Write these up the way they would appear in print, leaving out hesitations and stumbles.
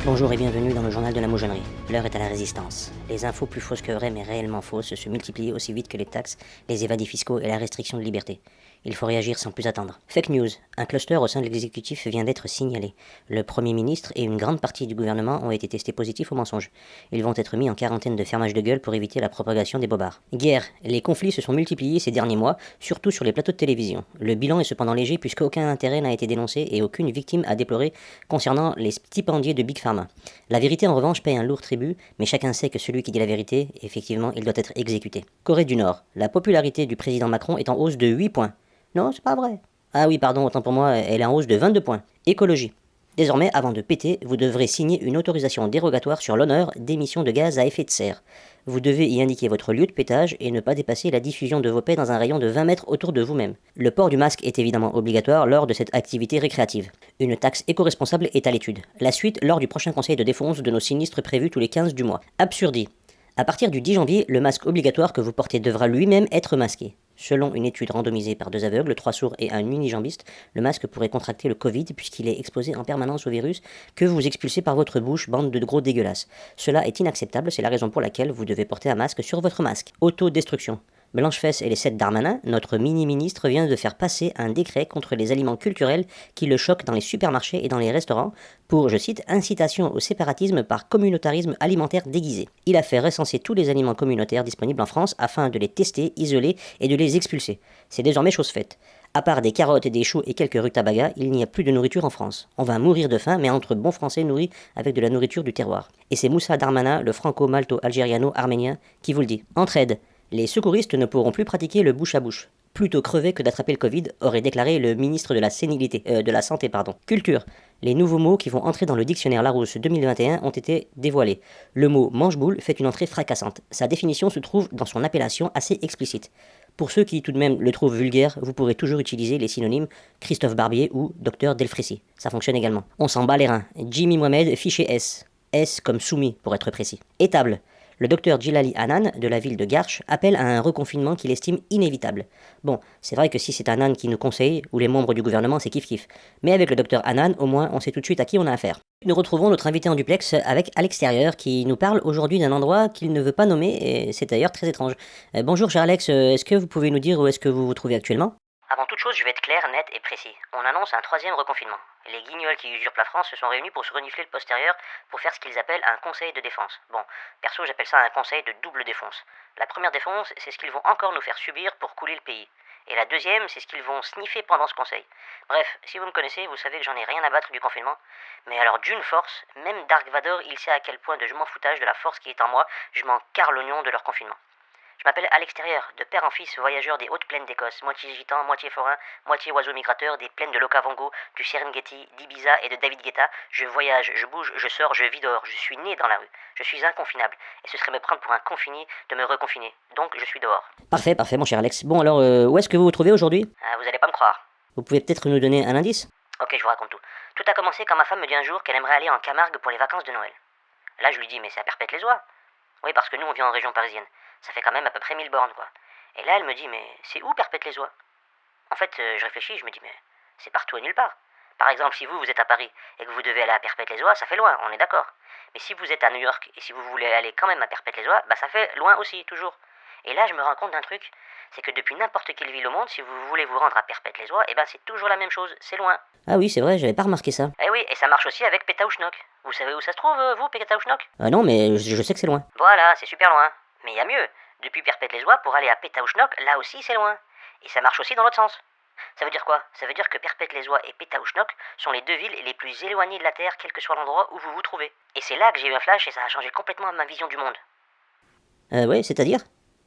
Bonjour et bienvenue dans le journal de la moujonnerie. L'heure est à la résistance. Les infos plus fausses que vraies mais réellement fausses se multiplient aussi vite que les taxes, les évadés fiscaux et la restriction de liberté. Il faut réagir sans plus attendre. Fake news. Un cluster au sein de l'exécutif vient d'être signalé. Le Premier ministre et une grande partie du gouvernement ont été testés positifs au mensonge. Ils vont être mis en quarantaine de fermage de gueule pour éviter la propagation des bobards. Guerre. Les conflits se sont multipliés ces derniers mois, surtout sur les plateaux de télévision. Le bilan est cependant léger puisqu'aucun intérêt n'a été dénoncé et aucune victime à déplorer concernant les stipendiés de Big Pharma. La vérité en revanche paye un lourd tribut, mais chacun sait que celui qui dit la vérité, effectivement, il doit être exécuté. Corée du Nord. La popularité du président Macron est en hausse de 8 points. Non, c'est pas vrai. Ah oui, pardon, autant pour moi, elle est en hausse de 22 points. Écologie. Désormais, avant de péter, vous devrez signer une autorisation dérogatoire sur l'honneur d'émissions de gaz à effet de serre. Vous devez y indiquer votre lieu de pétage et ne pas dépasser la diffusion de vos pets dans un rayon de 20 mètres autour de vous-même. Le port du masque est évidemment obligatoire lors de cette activité récréative. Une taxe éco-responsable est à l'étude. La suite lors du prochain conseil de défense de nos sinistres prévus tous les 15 du mois. Absurdie. À partir du 10 janvier, le masque obligatoire que vous portez devra lui-même être masqué. Selon une étude randomisée par 2 aveugles, 3 sourds et un unijambiste, le masque pourrait contracter le Covid puisqu'il est exposé en permanence au virus que vous expulsez par votre bouche, bande de gros dégueulasses. Cela est inacceptable, c'est la raison pour laquelle vous devez porter un masque sur votre masque. Autodestruction. Blanche-Fesse et les 7 Darmanin, notre mini-ministre vient de faire passer un décret contre les aliments culturels qui le choquent dans les supermarchés et dans les restaurants pour, je cite, incitation au séparatisme par communautarisme alimentaire déguisé. Il a fait recenser tous les aliments communautaires disponibles en France afin de les tester, isoler et de les expulser. C'est désormais chose faite. À part des carottes, des choux et quelques rutabagas, il n'y a plus de nourriture en France. On va mourir de faim, mais entre bons Français nourris avec de la nourriture du terroir. Et c'est Moussa Darmanin, le franco-malto-algériano-arménien, qui vous le dit. Entraide. Les secouristes ne pourront plus pratiquer le bouche à bouche. Plutôt crever que d'attraper le Covid, aurait déclaré le ministre de la de la Santé. Culture. Les nouveaux mots qui vont entrer dans le dictionnaire Larousse 2021 ont été dévoilés. Le mot mange-boule fait une entrée fracassante. Sa définition se trouve dans son appellation assez explicite. Pour ceux qui tout de même le trouvent vulgaire, vous pourrez toujours utiliser les synonymes Christophe Barbier ou Dr Delfrécy. Ça fonctionne également. On s'en bat les reins. Jimmy Mohamed, fichier S. S comme soumis, pour être précis. Étable. Le docteur Djilali Hanan, de la ville de Garches, appelle à un reconfinement qu'il estime inévitable. Bon, c'est vrai que si c'est Hanan qui nous conseille, ou les membres du gouvernement, c'est kiff-kiff. Mais avec le docteur Hanan, au moins, on sait tout de suite à qui on a affaire. Nous retrouvons notre invité en duplex avec à l'extérieur, qui nous parle aujourd'hui d'un endroit qu'il ne veut pas nommer, et c'est d'ailleurs très étrange. Bonjour cher Alex, est-ce que vous pouvez nous dire où est-ce que vous vous trouvez actuellement ? Avant toute chose, je vais être clair, net et précis. On annonce un 3e reconfinement. Les guignols qui usurpent la France se sont réunis pour se renifler le postérieur pour faire ce qu'ils appellent un conseil de défense. Bon, perso, j'appelle ça un conseil de double défense. La première défense, c'est ce qu'ils vont encore nous faire subir pour couler le pays. Et la deuxième, c'est ce qu'ils vont sniffer pendant ce conseil. Bref, si vous me connaissez, vous savez que j'en ai rien à battre du confinement. Mais alors d'une force, même Dark Vador, il sait à quel point de je m'en foutage de la force qui est en moi, je m'en carre l'oignon de leur confinement. Je m'appelle à l'extérieur, de père en fils, voyageur des hautes plaines d'Écosse, moitié gitan, moitié forain, moitié oiseau migrateur, des plaines de l'Okavango, du Serengeti, d'Ibiza et de David Guetta. Je voyage, je bouge, je sors, je vis dehors, je suis né dans la rue. Je suis inconfinable, et ce serait me prendre pour un confiné de me reconfiner. Donc je suis dehors. Parfait, mon cher Alex. Bon alors, où est-ce que vous vous trouvez aujourd'hui ? Vous allez pas me croire. Vous pouvez peut-être nous donner un indice ? Ok, je vous raconte tout. Tout a commencé quand ma femme me dit un jour qu'elle aimerait aller en Camargue pour les vacances de Noël. Là je lui dis mais c'est à Perpète-les-Oies. Oui, parce que nous on vit en région parisienne. Ça fait quand même à peu près 1000 bornes, quoi. Et là, elle me dit, mais c'est où Perpète-les-Oies ? En fait, je réfléchis, je me dis, mais c'est partout et nulle part. Par exemple, si vous êtes à Paris et que vous devez aller à Perpète-les-Oies, ça fait loin, on est d'accord. Mais si vous êtes à New York et si vous voulez aller quand même à Perpète-les-Oies, bah ça fait loin aussi, toujours. Et là, je me rends compte d'un truc, c'est que depuis n'importe quelle ville au monde, si vous voulez vous rendre à Perpète-les-Oies, et ben c'est toujours la même chose, c'est loin. Ah oui, c'est vrai, j'avais pas remarqué ça. Eh oui, et ça marche aussi avec Pétaouchnok. Vous savez où ça se trouve, vous, Pétaouchnok ? Non, mais je sais que c'est loin. Voilà, c'est super loin. Mais il y a mieux. Depuis Perpète-les-Oies, pour aller à Pétaouchnok, là aussi c'est loin. Et ça marche aussi dans l'autre sens. Ça veut dire quoi ? Ça veut dire que Perpète-les-Oies et Pétaouchnok sont les 2 villes les plus éloignées de la Terre, quel que soit l'endroit où vous vous trouvez. Et c'est là que j'ai eu un flash et ça a changé complètement ma vision du monde. Ouais, c'est-à-dire ?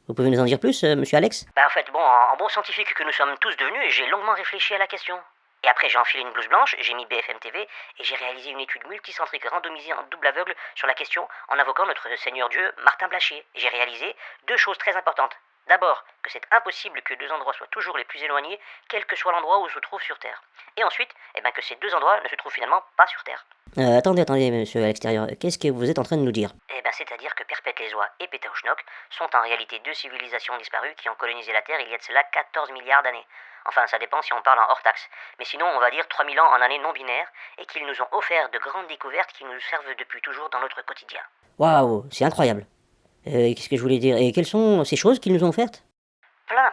Vous pouvez nous en dire plus, monsieur Alex ? Bah en fait, bon, en bon scientifique que nous sommes tous devenus, j'ai longuement réfléchi à la question. Et après j'ai enfilé une blouse blanche, j'ai mis BFM TV et j'ai réalisé une étude multicentrique randomisée en double aveugle sur la question en invoquant notre Seigneur Dieu Martin Blachier. J'ai réalisé 2 choses très importantes. D'abord, que c'est impossible que 2 endroits soient toujours les plus éloignés, quel que soit l'endroit où se trouve sur Terre. Et ensuite, que ces 2 endroits ne se trouvent finalement pas sur Terre. Attendez, monsieur à l'extérieur, qu'est-ce que vous êtes en train de nous dire ? C'est-à-dire que Perpète-les-Oies et Pétaouchnok sont en réalité 2 civilisations disparues qui ont colonisé la Terre il y a de cela 14 milliards d'années. Enfin, ça dépend si on parle en hors taxe. Mais sinon, on va dire 3000 ans en année non binaire, et qu'ils nous ont offert de grandes découvertes qui nous servent depuis toujours dans notre quotidien. Waouh, c'est incroyable. Qu'est-ce que je voulais dire? Et quelles sont ces choses qu'ils nous ont offertes? Plein.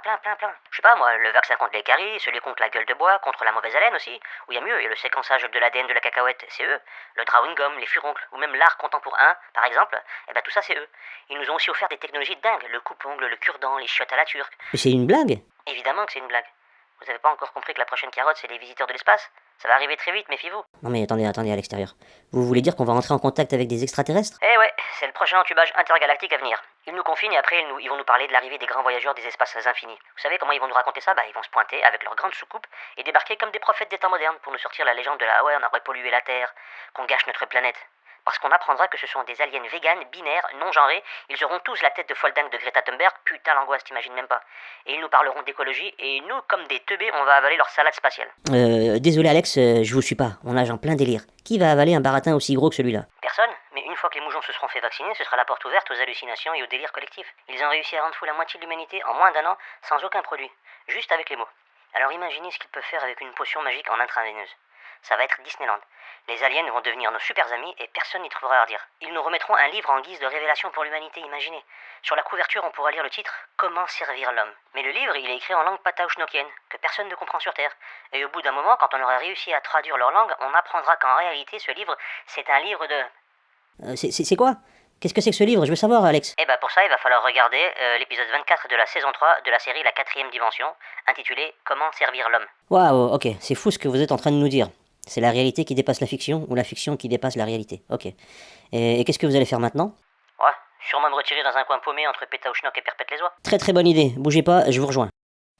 Je sais pas moi, le vaccin contre les caries, celui contre la gueule de bois, contre la mauvaise haleine aussi. Ou il y a mieux, il y a le séquençage de l'ADN de la cacahuète, c'est eux. Le drawing gum, les furoncles, ou même l'art contemporain, par exemple, eh ben tout ça c'est eux. Ils nous ont aussi offert des technologies dingues, le coupe-ongle, le cure-dent, les chiottes à la turque. Mais c'est une blague? Évidemment que c'est une blague. Vous avez pas encore compris que la prochaine carotte c'est les visiteurs de l'espace? Ça va arriver très vite, méfiez-vous. Non mais attendez, à l'extérieur. Vous voulez dire qu'on va entrer en contact avec des extraterrestres? Eh ouais, c'est le prochain entubage intergalactique à venir. Ils nous confinent et après ils vont nous parler de l'arrivée des grands voyageurs des espaces infinis. Vous savez comment ils vont nous raconter ça? Bah ils vont se pointer avec leurs grandes soucoupes et débarquer comme des prophètes des temps modernes pour nous sortir la légende de la ouais on aurait pollué la Terre, qu'on gâche notre planète. Parce qu'on apprendra que ce sont des aliens véganes, binaires, non-genrés. Ils auront tous la tête de folle dingue de Greta Thunberg. Putain, l'angoisse, t'imagines même pas. Et ils nous parleront d'écologie, et nous, comme des teubés, on va avaler leur salade spatiale. Désolé Alex, je vous suis pas. On nage en plein délire. Qui va avaler un baratin aussi gros que celui-là? Personne, mais une fois que les moujons se seront fait vacciner, ce sera la porte ouverte aux hallucinations et au délire collectif. Ils ont réussi à rendre fou la moitié de l'humanité en moins d'un an, sans aucun produit. Juste avec les mots. Alors imaginez ce qu'ils peuvent faire avec une potion magique en intraveineuse. Ça va être Disneyland. Les aliens vont devenir nos super amis et personne n'y trouvera à redire. Ils nous remettront un livre en guise de révélation pour l'humanité, imaginez. Sur la couverture, on pourra lire le titre « Comment servir l'homme ». Mais le livre, il est écrit en langue pataouchnokienne, que personne ne comprend sur Terre. Et au bout d'un moment, quand on aura réussi à traduire leur langue, on apprendra qu'en réalité, ce livre, c'est un livre de... C'est quoi? Qu'est-ce que c'est que ce livre? Je veux savoir, Alex. Eh ben pour ça, il va falloir regarder l'épisode 24 de la saison 3 de la série La 4ème dimension, intitulé « Comment servir l'homme ». Waouh, ok, c'est fou ce que vous êtes en train de nous dire. C'est la réalité qui dépasse la fiction ou la fiction qui dépasse la réalité. Ok. Et qu'est-ce que vous allez faire maintenant? Ouais, sûrement me retirer dans un coin paumé entre Pétaouchnok et Perpète-les-Oies. Très bonne idée. Bougez pas, je vous rejoins.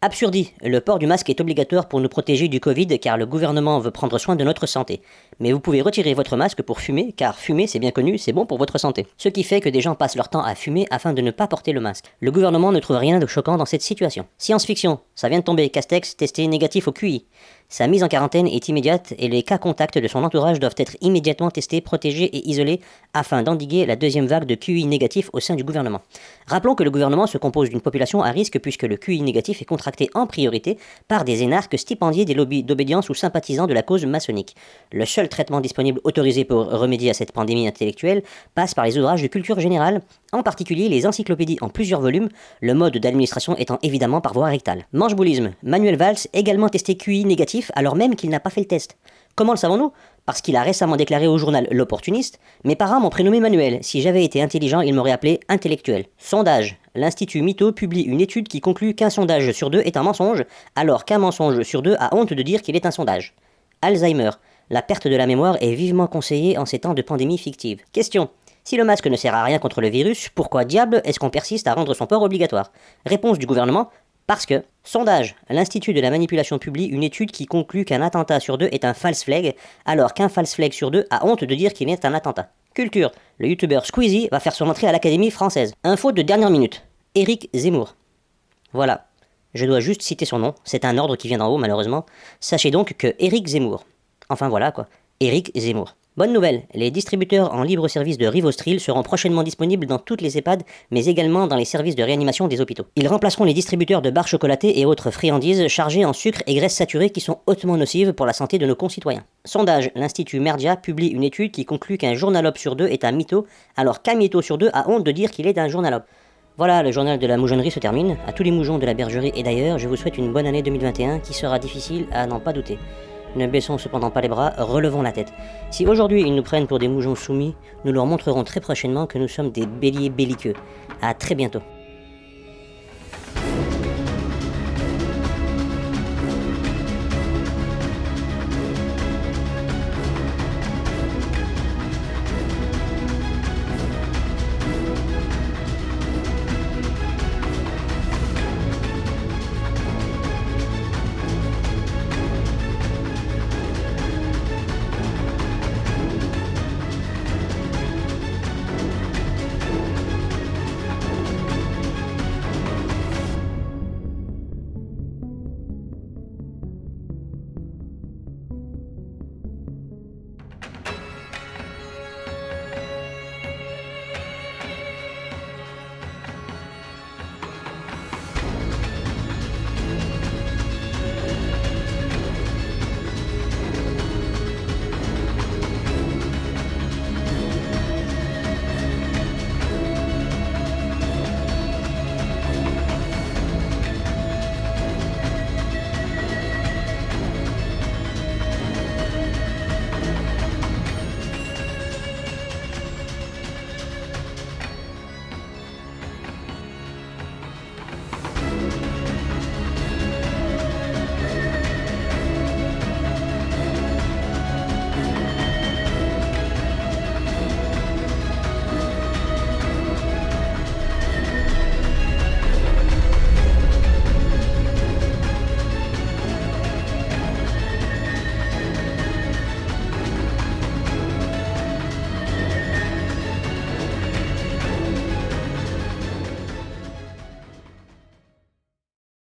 Absurdie. Le port du masque est obligatoire pour nous protéger du Covid car le gouvernement veut prendre soin de notre santé. Mais vous pouvez retirer votre masque pour fumer car fumer, c'est bien connu, c'est bon pour votre santé. Ce qui fait que des gens passent leur temps à fumer afin de ne pas porter le masque. Le gouvernement ne trouve rien de choquant dans cette situation. Science-fiction. Ça vient de tomber. Castex testé négatif au QI. Sa mise en quarantaine est immédiate et les cas contacts de son entourage doivent être immédiatement testés, protégés et isolés afin d'endiguer la deuxième vague de QI négatif au sein du gouvernement. Rappelons que le gouvernement se compose d'une population à risque puisque le QI négatif est contracté en priorité par des énarques stipendiés des lobbies d'obédience ou sympathisants de la cause maçonnique. Le seul traitement disponible autorisé pour remédier à cette pandémie intellectuelle passe par les ouvrages de culture générale, en particulier les encyclopédies en plusieurs volumes, le mode d'administration étant évidemment par voie rectale. Mancheboulisme. Manuel Valls, également testé QI négatif alors même qu'il n'a pas fait le test. Comment le savons-nous? Parce qu'il a récemment déclaré au journal L'Opportuniste « Mes parents m'ont prénommé Manuel. Si j'avais été intelligent, ils m'auraient appelé intellectuel. » Sondage. L'Institut Mytho publie une étude qui conclut qu'un sondage sur deux est un mensonge, alors qu'un mensonge sur deux a honte de dire qu'il est un sondage. Alzheimer. La perte de la mémoire est vivement conseillée en ces temps de pandémie fictive. Question. Si le masque ne sert à rien contre le virus, pourquoi diable est-ce qu'on persiste à rendre son port obligatoire? Réponse du gouvernement. Parce que, sondage, l'Institut de la manipulation publie une étude qui conclut qu'un attentat sur deux est un false flag, alors qu'un false flag sur deux a honte de dire qu'il est un attentat. Culture, le youtubeur Squeezie va faire son entrée à l'Académie française. Info de dernière minute, Éric Zemmour. Voilà, je dois juste citer son nom, c'est un ordre qui vient d'en haut malheureusement. Sachez donc que Éric Zemmour, enfin voilà quoi, Éric Zemmour. Bonne nouvelle, les distributeurs en libre service de Rivostril seront prochainement disponibles dans toutes les EHPAD, mais également dans les services de réanimation des hôpitaux. Ils remplaceront les distributeurs de barres chocolatées et autres friandises chargées en sucre et graisses saturées qui sont hautement nocives pour la santé de nos concitoyens. Sondage, l'Institut Merdia publie une étude qui conclut qu'un journalope sur deux est un mytho, alors qu'un mytho sur deux a honte de dire qu'il est un journalope. Voilà, le journal de la moujonnerie se termine. À tous les moujons de la bergerie et d'ailleurs, je vous souhaite une bonne année 2021 qui sera difficile à n'en pas douter. Ne baissons cependant pas les bras, relevons la tête. Si aujourd'hui ils nous prennent pour des moujons soumis, nous leur montrerons très prochainement que nous sommes des béliers belliqueux. À très bientôt.